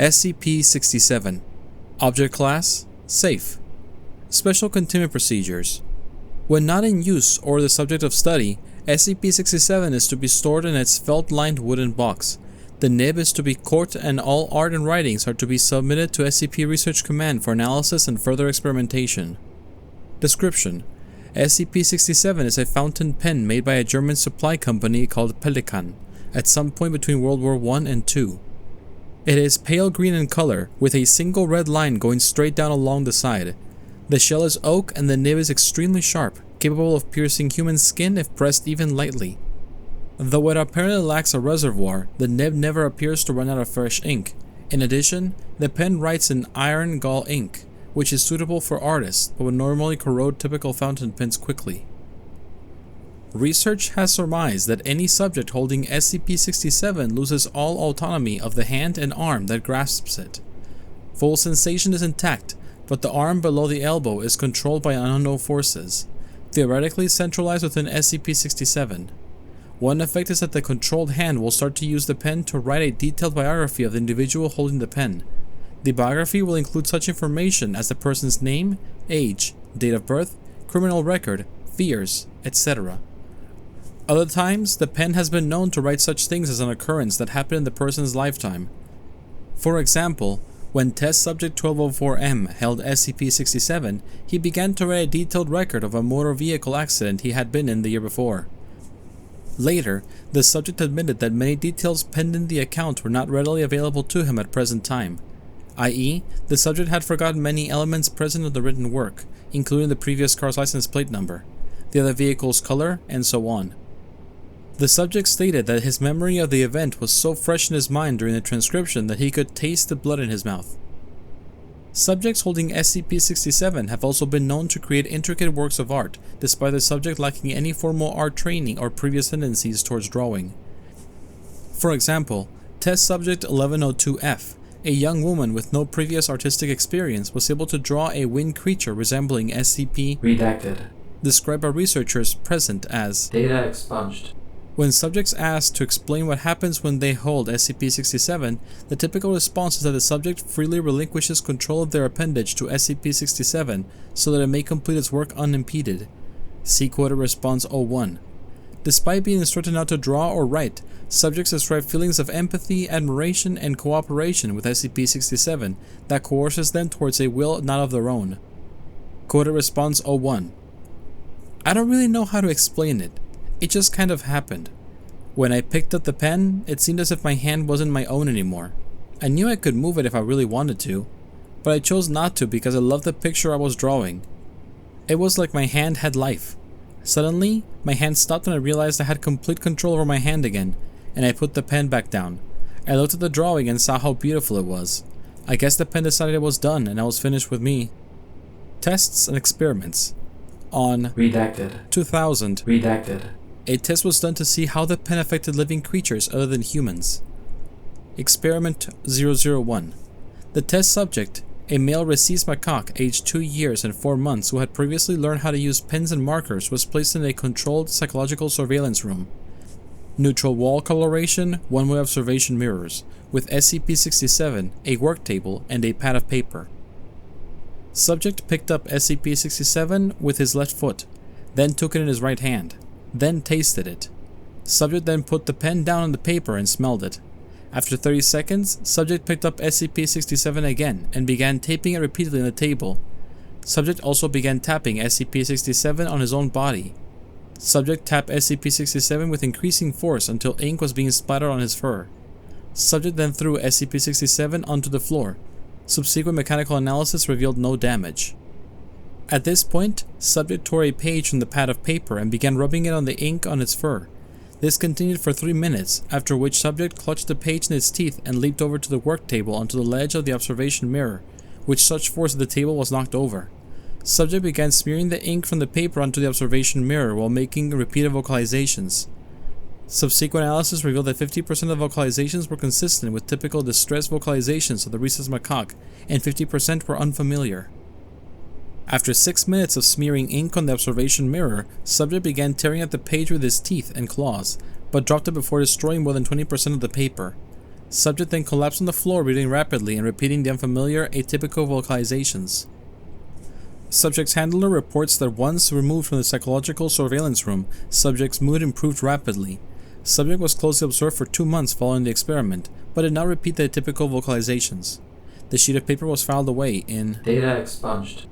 SCP-67. Object Class: Safe. Special Containment Procedures. When not in use or the subject of study, SCP-67 is to be stored in its felt-lined wooden box. The nib is to be corked and all art and writings are to be submitted to SCP Research Command for analysis and further experimentation. Description: SCP-67 is a fountain pen made by a German supply company called Pelikan at some point between World War I and II. It is pale green in color, with a single red line going straight down along the side. The shell is oak and the nib is extremely sharp, capable of piercing human skin if pressed even lightly. Though it apparently lacks a reservoir, the nib never appears to run out of fresh ink. In addition, the pen writes in iron gall ink, which is suitable for artists but would normally corrode typical fountain pens quickly. Research has surmised that any subject holding SCP-67 loses all autonomy of the hand and arm that grasps it. Full sensation is intact, but the arm below the elbow is controlled by unknown forces, theoretically centralized within SCP-67. One effect is that the controlled hand will start to use the pen to write a detailed biography of the individual holding the pen. The biography will include such information as the person's name, age, date of birth, criminal record, fears, etc. Other times, the pen has been known to write such things as an occurrence that happened in the person's lifetime. For example, when Test Subject 1204-M held SCP-67, he began to write a detailed record of a motor vehicle accident he had been in the year before. Later, the subject admitted that many details penned in the account were not readily available to him at present time, i.e., the subject had forgotten many elements present in the written work, including the previous car's license plate number, the other vehicle's color, and so on. The subject stated that his memory of the event was so fresh in his mind during the transcription that he could taste the blood in his mouth. Subjects holding SCP-67 have also been known to create intricate works of art, despite the subject lacking any formal art training or previous tendencies towards drawing. For example, Test Subject 1102-F, a young woman with no previous artistic experience, was able to draw a winged creature resembling SCP Redacted, described by researchers present as data expunged. When subjects asked to explain what happens when they hold SCP-67, the typical response is that the subject freely relinquishes control of their appendage to SCP-67 so that it may complete its work unimpeded. See Quoted Response 01. Despite being instructed not to draw or write, subjects describe feelings of empathy, admiration, and cooperation with SCP-67 that coerces them towards a will not of their own. Quoted Response 01. I don't really know how to explain it. It just kind of happened. When I picked up the pen, it seemed as if my hand wasn't my own anymore. I knew I could move it if I really wanted to, but I chose not to because I loved the picture I was drawing. It was like my hand had life. Suddenly, my hand stopped and I realized I had complete control over my hand again, and I put the pen back down. I looked at the drawing and saw how beautiful it was. I guess the pen decided it was done and I was finished with me. Tests and Experiments. On Redacted, 2000, redacted, a test was done to see how the pen affected living creatures other than humans. Experiment 001. The test subject, a male rhesus macaque aged 2 years and 4 months who had previously learned how to use pens and markers, was placed in a controlled psychological surveillance room. Neutral wall coloration, one-way observation mirrors, with SCP-67, a work table, and a pad of paper. Subject picked up SCP-67 with his left foot, then took it in his right hand, then tasted it. Subject then put the pen down on the paper and smelled it. After 30 seconds, subject picked up SCP-67 again and began taping it repeatedly on the table. Subject also began tapping SCP-67 on his own body. Subject tapped SCP-67 with increasing force until ink was being splattered on his fur. Subject then threw SCP-67 onto the floor. Subsequent mechanical analysis revealed no damage. At this point, subject tore a page from the pad of paper and began rubbing it on the ink on its fur. This continued for 3 minutes, after which subject clutched the page in its teeth and leaped over to the work table onto the ledge of the observation mirror, with such force that the table was knocked over. Subject began smearing the ink from the paper onto the observation mirror while making repeated vocalizations. Subsequent analysis revealed that 50% of vocalizations were consistent with typical distressed vocalizations of the rhesus macaque, and 50% were unfamiliar. After 6 minutes of smearing ink on the observation mirror, subject began tearing at the page with his teeth and claws, but dropped it before destroying more than 20% of the paper. Subject then collapsed on the floor, breathing rapidly and repeating the unfamiliar, atypical vocalizations. Subject's handler reports that once removed from the psychological surveillance room, subject's mood improved rapidly. Subject was closely observed for 2 months following the experiment, but did not repeat the atypical vocalizations. The sheet of paper was filed away in Data expunged.